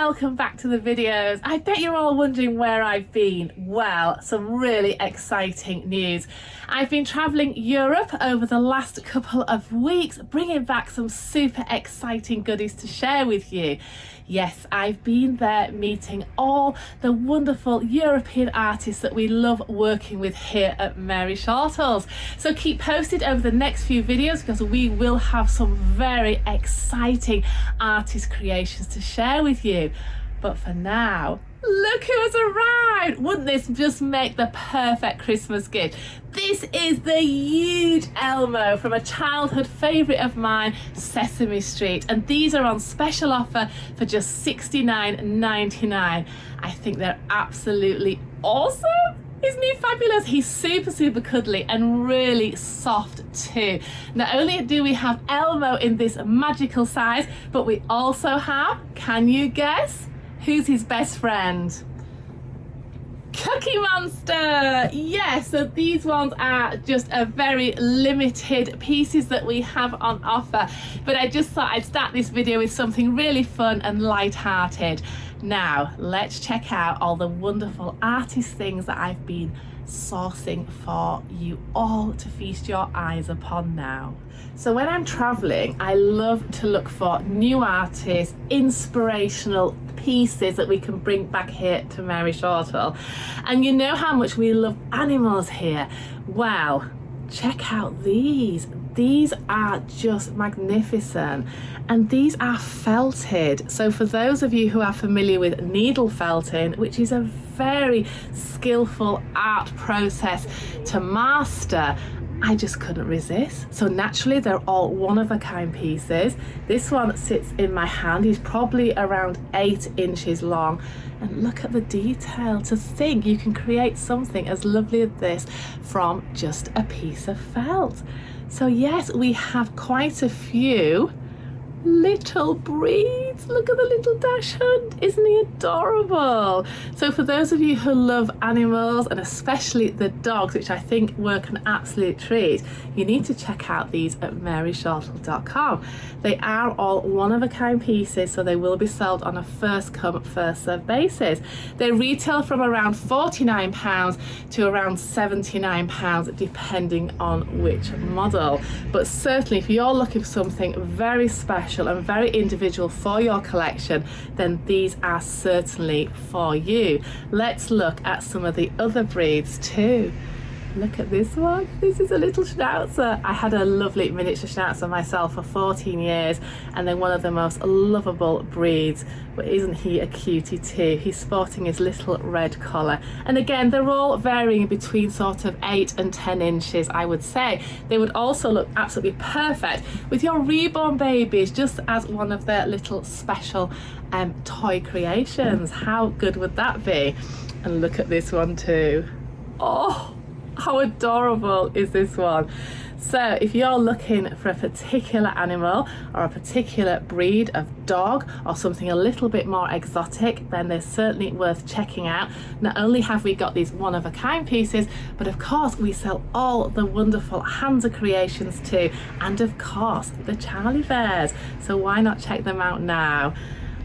welcome back to the videos. I bet you're all wondering where I've been. Well, some really exciting news. I've been travelling Europe over the last couple of weeks, bringing back some super exciting goodies to share with you. Yes, I've been there meeting all the wonderful European artists that we love working with here at Mary Shortle's. So keep posted over the next few videos because we will have some very exciting artist creations to share with you. But for now, look who has arrived! Wouldn't this just make the perfect Christmas gift? This is the huge Elmo from a childhood favourite of mine, Sesame Street, and these are on special offer for just $69.99. I think they're absolutely awesome! Isn't he fabulous? He's super cuddly and really soft too. Not only do we have Elmo in this magical size, but we also have, can you guess, who's his best friend? Cookie Monster! Yes, so these ones are just a very limited pieces that we have on offer. But I just thought I'd start this video with something really fun and light-hearted. Now, let's check out all the wonderful artist things that I've been sourcing for you all to feast your eyes upon now. So when I'm traveling, I love to look for new artists, inspirational pieces that we can bring back here to Mary Shortle. And you know how much we love animals here. Well, check out these. These are just magnificent, and these are felted. So for those of you who are familiar with needle felting, which is a very skillful art process to master, I just couldn't resist. So naturally they're all one-of-a-kind pieces. This one sits in my hand. He's probably around 8 inches long. And look at the detail. To think you can create something as lovely as this from just a piece of felt. So yes, we have quite a few little breeds. Look at the little dachshund, isn't he adorable? So for those of you who love animals, and especially the dogs, which I think work an absolute treat, you need to check out these at maryshortle.com. They are all one-of-a-kind pieces, so they will be sold on a first come first served basis. They retail from around £49 to around £79 depending on which model. But certainly if you're looking for something very special and very individual for your collection, then these are certainly for you. Let's look at some of the other breeds too. Look at this one. This is a little schnauzer. I had a lovely miniature schnauzer myself for 14 years, and they're one of the most lovable breeds. But isn't he a cutie too? He's sporting his little red collar. And again, they're all varying between sort of 8 and 10 inches, I would say. They would also look absolutely perfect with your reborn babies, just as one of their little special toy creations. How good would that be? And look at this one too. Oh, how adorable is this one? So if you're looking for a particular animal or a particular breed of dog or something a little bit more exotic, then they're certainly worth checking out. Not only have we got these one-of-a-kind pieces, but of course we sell all the wonderful Hansa creations too, and of course the Charlie bears. So why not check them out now?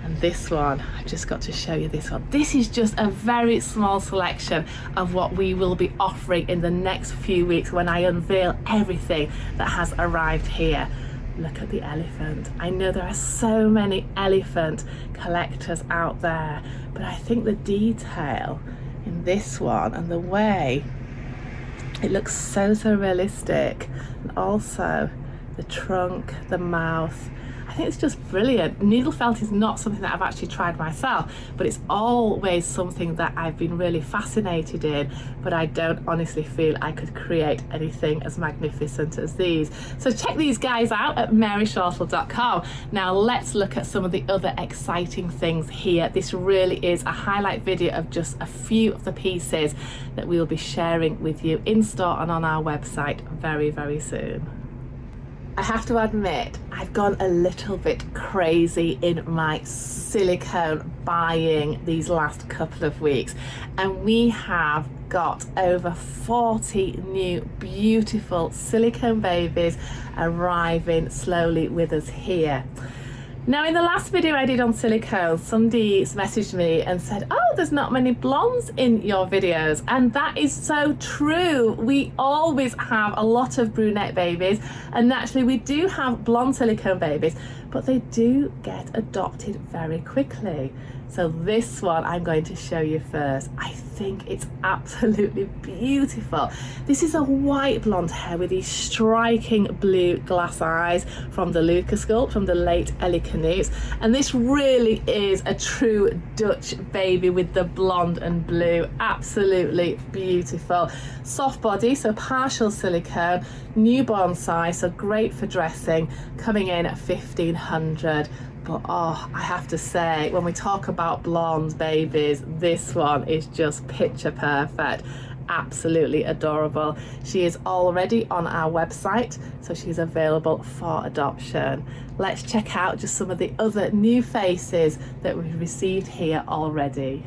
And this one, I've just got to show you this one. This is just a very small selection of what we will be offering in the next few weeks when I unveil everything that has arrived here. Look at the elephant. I know there are so many elephant collectors out there, but I think the detail in this one and the way it looks so realistic, and also the trunk, the mouth, I think it's just brilliant. Needle felt is not something that I've actually tried myself, but it's always something that I've been really fascinated in, but I don't honestly feel I could create anything as magnificent as these. So check these guys out at maryshortle.com. Now let's look at some of the other exciting things here. This really is a highlight video of just a few of the pieces that we will be sharing with you in store and on our website very soon. I have to admit, I've gone a little bit crazy in my silicone buying these last couple of weeks, and we have got over 40 new beautiful silicone babies arriving slowly with us here. Now in the last video I did on silicone, somebody messaged me and said, oh, there's not many blondes in your videos, and that is so true. We always have a lot of brunette babies, and naturally we do have blonde silicone babies, but they do get adopted very quickly. So this one I'm going to show you first. I think it's absolutely beautiful. This is a white blonde hair with these striking blue glass eyes from the Luca sculpt from the late Ellie Canutes. And this really is a true Dutch baby with the blonde and blue. Absolutely beautiful. Soft body, so partial silicone, newborn size, so great for dressing, coming in at 1,500. But oh, I have to say, when we talk about blonde babies, this one is just picture perfect. Absolutely adorable. She is already on our website, so she's available for adoption. Let's check out just some of the other new faces that we've received here already.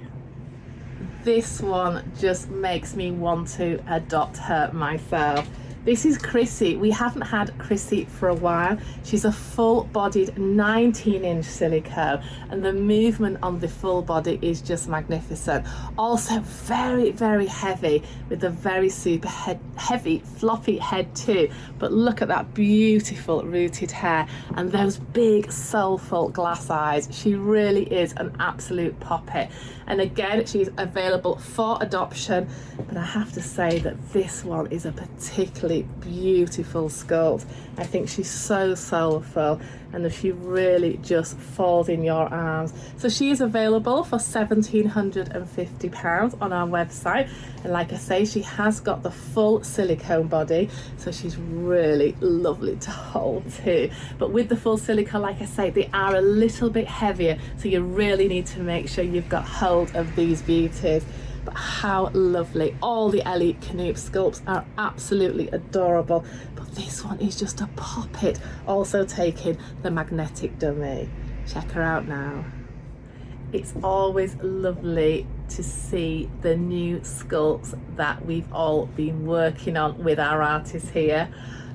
This one just makes me want to adopt her myself. This is Chrissy. We haven't had Chrissy for a while. She's a full-bodied 19-inch silicone, and the movement on the full body is just magnificent. Also very, very heavy, with a very super heavy, floppy head too. But look at that beautiful rooted hair and those big, soulful glass eyes. She really is an absolute poppet. And again, she's available for adoption, but I have to say that this one is a particularly beautiful sculpt. I think she's so soulful, and she really just falls in your arms. So she is available for £1,750 on our website, and like I say, she has got the full silicone body, so she's really lovely to hold too. But with the full silicone, like I say, they are a little bit heavier, so you really need to make sure you've got hold of these beauties. But how lovely. All the Ellie Canute sculpts are absolutely adorable, but this one is just a poppet, also taking the magnetic dummy. Check her out now. It's always lovely to see the new sculpts that we've all been working on with our artists here.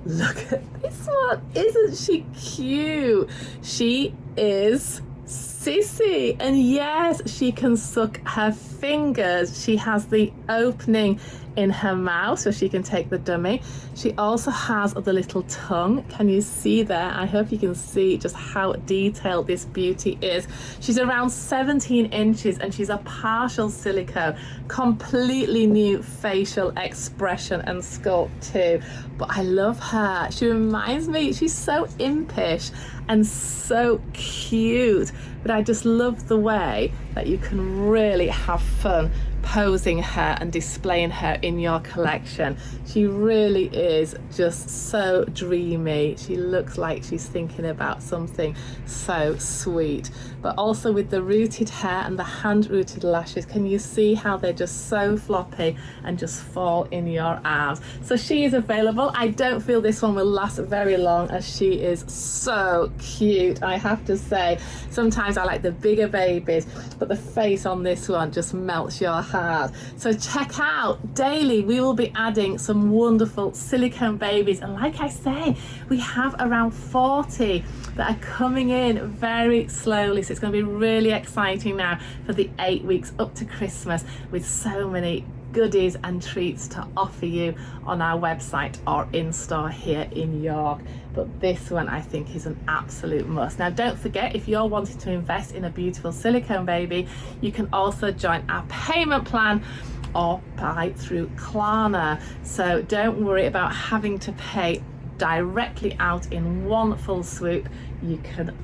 Look at this one. Isn't she cute? She is Cissy, and yes, she can suck her fingers. She has the opening in her mouth so she can take the dummy. She also has the little tongue. Can you see there? I hope you can see just how detailed this beauty is. She's around 17 inches and she's a partial silicone, completely new facial expression and sculpt too. But I love her. She reminds me, she's so impish and so cute, but I just love the way that you can really have fun posing her and displaying her in your collection. She really is just so dreamy. She looks like she's thinking about something so sweet. But also with the rooted hair and the hand rooted lashes, can you see how they're just so floppy and just fall in your arms? So she is available. I don't feel this one will last very long, as she is so cute, I have to say. Sometimes I like the bigger babies, but the face on this one just melts your heart. So check out, daily we will be adding some wonderful silicone babies, and like I say, we have around 40 that are coming in very slowly. So it's going to be really exciting now for the 8 weeks up to Christmas, with so many goodies and treats to offer you on our website or in store here in York. But this one I think is an absolute must. Now don't forget, if you're wanting to invest in a beautiful silicone baby, you can also join our payment plan or buy through Klarna. So don't worry about having to pay directly out in one full swoop. You can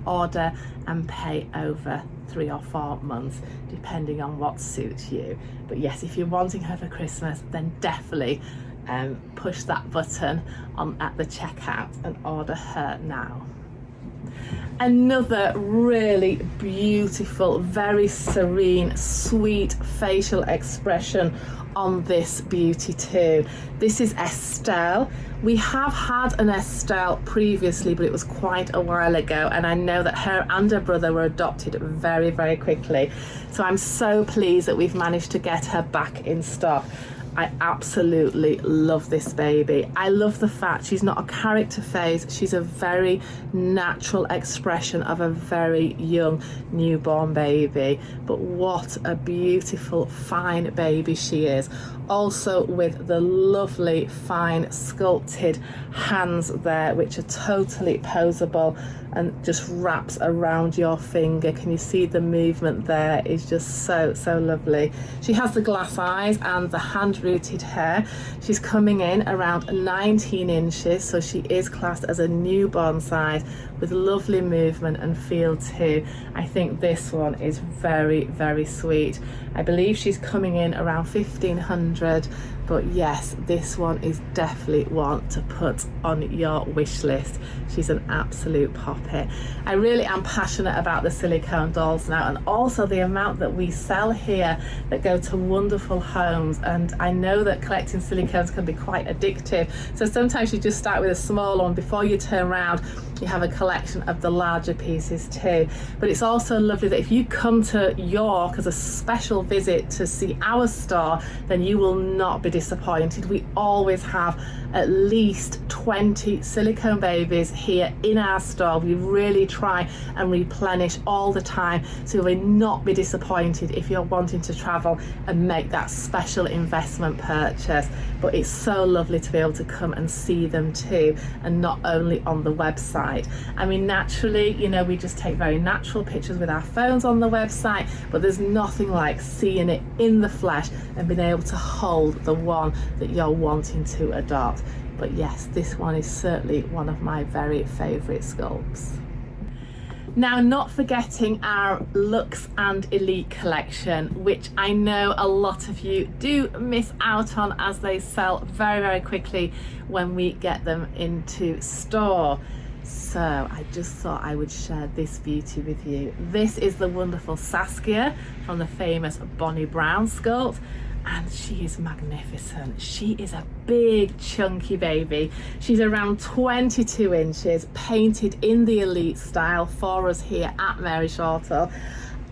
order and pay over 3 or 4 months, depending on what suits you. But yes, if you're wanting her for Christmas, then definitely push that button on at the checkout and order her now. Another really beautiful, very serene, sweet facial expression on this beauty too. This is Estelle. We have had an Estelle previously, but it was quite a while ago, and I know that her and her brother were adopted very, very quickly. So I'm so pleased that we've managed to get her back in stock. I absolutely love this baby. I love the fact she's not a character face, she's a very natural expression of a very young newborn baby. But what a beautiful, fine baby she is. Also with the lovely, fine, sculpted hands there, which are totally poseable and just wraps around your finger. Can you see the movement there is just so lovely. She has the glass eyes and the hand rooted hair. She's coming in around 19 inches, so she is classed as a newborn size with lovely movement and feel too. I think this one is very sweet. I believe she's coming in around 1500, but yes, this one is definitely one to put on your wish list. She's an absolute poppet. I really am passionate about the silicone dolls now, and also the amount that we sell here that go to wonderful homes. And I know that collecting silicones can be quite addictive, so sometimes you just start with a small one. Before you turn around, you have a collection of the larger pieces too. But it's also lovely that if you come to York as a special visit to see our store, then you will not be disappointed. We always have at least 20 silicone babies here in our store. We really try and replenish all the time, so you will not be disappointed if you're wanting to travel and make that special investment purchase. But it's so lovely to be able to come and see them too, and not only on the website. I mean, naturally, you know, we just take very natural pictures with our phones on the website, but there's nothing like seeing it in the flesh and being able to hold the one that you're wanting to adopt. But yes, this one is certainly one of my very favourite sculpts. Now, not forgetting our Luxe and Elite collection, which I know a lot of you do miss out on as they sell very quickly when we get them into store. So I just thought I would share this beauty with you. This is the wonderful Saskia from the famous Bonnie Brown sculpt, and she is magnificent. She is a big chunky baby. She's around 22 inches, painted in the Elite style for us here at Mary Shortle.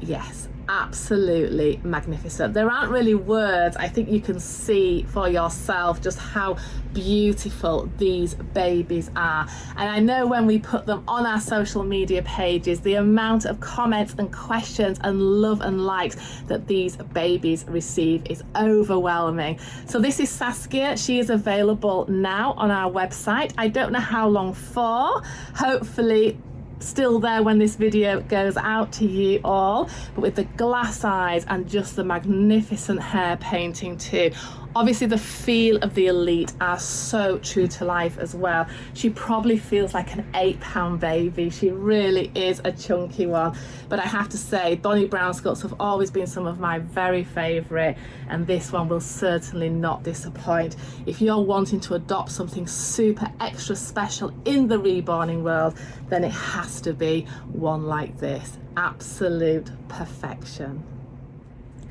Yes, absolutely magnificent. There aren't really words. I think you can see for yourself just how beautiful these babies are. And I know when we put them on our social media pages, the amount of comments and questions and love and likes that these babies receive is overwhelming. So this is Saskia. She is available now on our website. I don't know how long for. Hopefully still there when this video goes out to you all, but with the glass eyes and just the magnificent hair painting too. Obviously the feel of the Elite are so true to life as well. She probably feels like an 8-pound baby. She really is a chunky one. But I have to say, Bonnie Brown sculpts have always been some of my very favourite, and this one will certainly not disappoint. If you're wanting to adopt something super extra special in the reborning world, then it has to be one like this. Absolute perfection.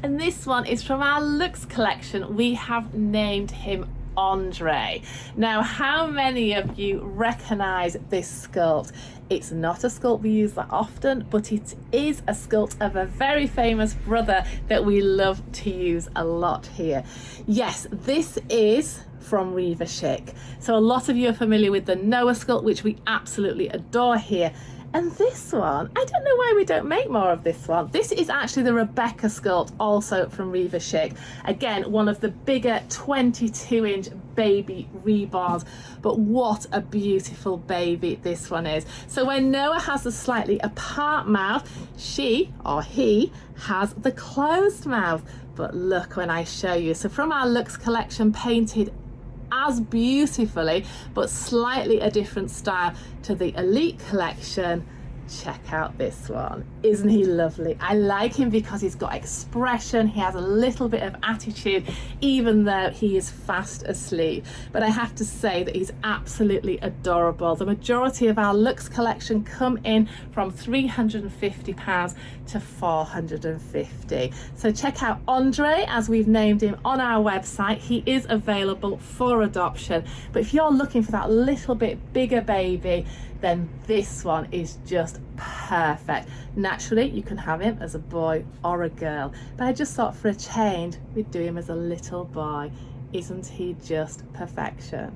And this one is from our Luxe collection. We have named him Andre. Now, how many of you recognise this sculpt? It's not a sculpt we use that often, but it is a sculpt of a very famous brother that we love to use a lot here. Yes, this is from Riva Chic. So a lot of you are familiar with the Noah sculpt, which we absolutely adore here. And this one, I don't know why we don't make more of this one. This is actually the Rebecca sculpt, also from Riva Chic. Again, one of the bigger 22-inch baby reborns, but what a beautiful baby this one is. So when Noah has the slightly apart mouth, she or he has the closed mouth. But look when I show you. So from our Luxe collection, painted as beautifully but slightly a different style to the Elite collection. Check out this one. Isn't he lovely? I like him because he's got expression, he has a little bit of attitude even though he is fast asleep. But I have to say that he's absolutely adorable. The majority of our Luxe collection come in from £350 to £450. So check out Andre, as we've named him, on our website. He is available for adoption, but if you're looking for that little bit bigger baby, then this one is just perfect. Naturally, you can have him as a boy or a girl, but I just thought for a change, we'd do him as a little boy. Isn't he just perfection?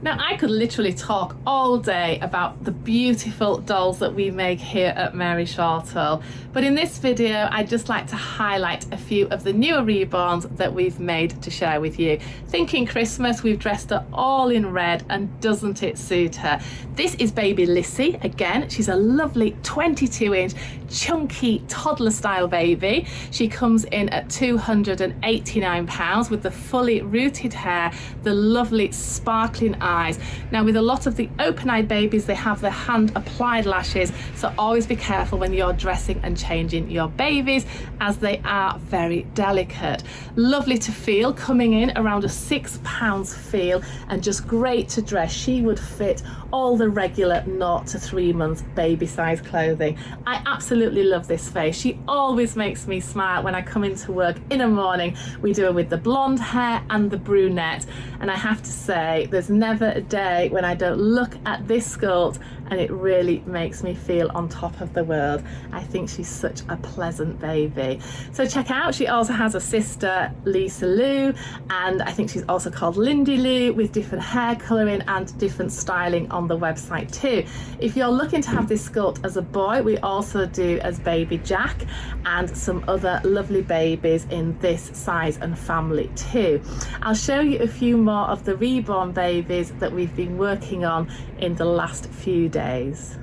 Now, I could literally talk all day about the beautiful dolls that we make here at Mary Shortle, but in this video I'd just like to highlight a few of the newer reborns that we've made to share with you. Thinking Christmas, we've dressed her all in red, and doesn't it suit her? This is baby Lissi. Again, she's a lovely 22-inch chunky toddler style baby. She comes in at £289 with the fully rooted hair, the lovely sparkling eyes. Now, with a lot of the open-eyed babies, they have their hand applied lashes, so always be careful when you're dressing and changing your babies, as they are very delicate. Lovely to feel, coming in around a £6 feel, and just great to dress. She would fit all the regular 0 to 3 months baby size clothing. I absolutely love this face. She always makes me smile when I come into work in the morning. We do her with the blonde hair and the brunette, and I have to say there's never a day when I don't look at this sculpt and it really makes me feel on top of the world. I think she's such a pleasant baby. So check out, she also has a sister, Betsy-Lou, and I think she's also called Lou, with different hair colouring and different styling on the website too. If you're looking to have this sculpt as a boy, we also do as baby Jack and some other lovely babies in this size and family too. I'll show you a few more of the reborn babies that we've been working on in the last few days.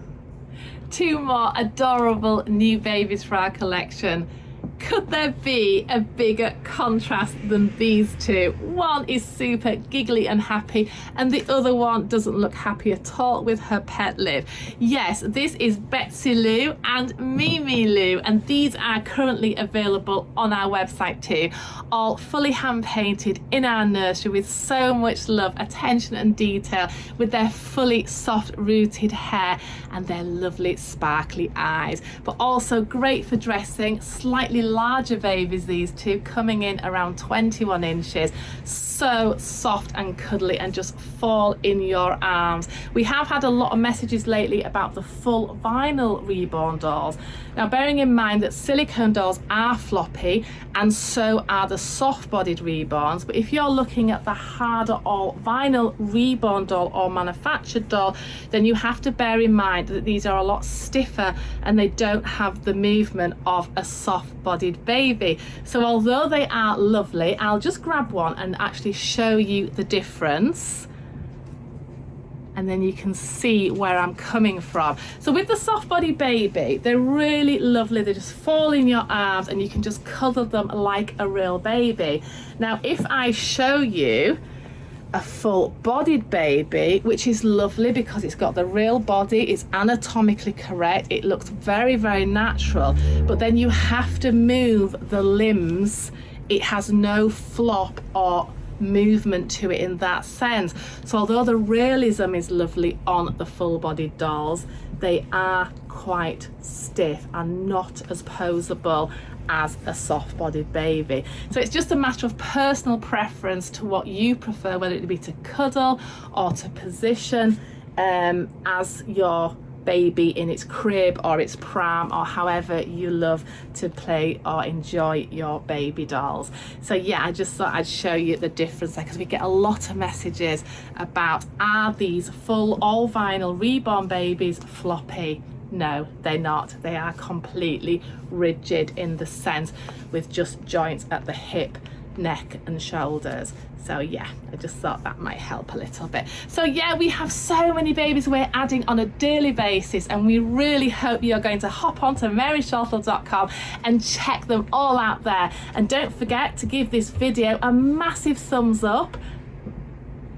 2 more adorable new babies for our collection. Could there be a bigger contrast than these two? One is super giggly and happy, and the other one doesn't look happy at all with her pet lip. Yes, this is Betsy-Lou and Mimi-Lou, and these are currently available on our website too. All fully hand painted in our nursery with so much love, attention and detail, with their fully soft rooted hair and their lovely sparkly eyes. But also great for dressing, slightly larger babies, these two, coming in around 21 inches. So soft and cuddly and just fall in your arms. We have had a lot of messages lately about the full vinyl reborn dolls. Now, bearing in mind that silicone dolls are floppy and so are the soft-bodied reborns, but if you're looking at the harder all vinyl reborn doll or manufactured doll, then you have to bear in mind that these are a lot stiffer and they don't have the movement of a soft-bodied baby. So although they are lovely, I'll just grab one and actually show you the difference, and then you can see where I'm coming from. So with the soft body baby, they're really lovely. They just fall in your arms and you can just cuddle them like a real baby. Now, if I show you a full bodied baby, which is lovely because it's got the real body, it's anatomically correct, it looks very, very natural, but then you have to move the limbs. It has no flop or movement to it in that sense. So although the realism is lovely on the full-bodied dolls, they are quite stiff and not as posable as a soft-bodied baby. So it's just a matter of personal preference to what you prefer, whether it be to cuddle or to position as your baby in its crib or its pram, or however you love to play or enjoy your baby dolls. So yeah, I just thought I'd show you the difference there, because we get a lot of messages about, are these full all vinyl reborn babies floppy? No, they're not. They are completely rigid in the sense, with just joints at the hip, neck and shoulders. So yeah, I just thought that might help a little bit. So yeah, we have so many babies we're adding on a daily basis, and we really hope you're going to hop onto maryshortle.com and check them all out there. And don't forget to give this video a massive thumbs up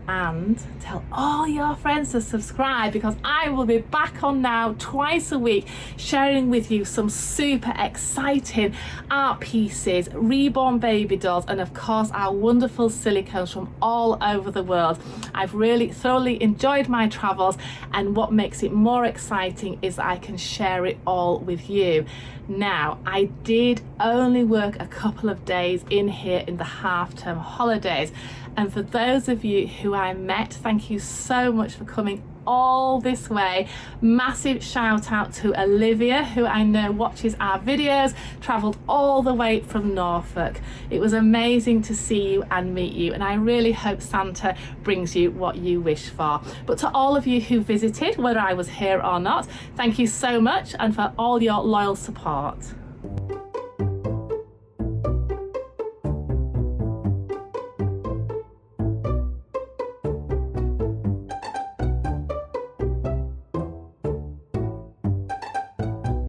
and tell all your friends to subscribe, because I will be back on now twice a week sharing with you some super exciting art pieces, reborn baby dolls, and of course our wonderful silicones from all over the world. I've really thoroughly enjoyed my travels, and what makes it more exciting is I can share it all with you. Now, I did only work a couple of days in here in the half-term holidays, and for those of you who I met, thank you so much for coming all this way. Massive shout out to Olivia, who I know watches our videos, travelled all the way from Norfolk. It was amazing to see you and meet you, and I really hope Santa brings you what you wish for. But to all of you who visited, whether I was here or not, thank you so much, and for all your loyal support.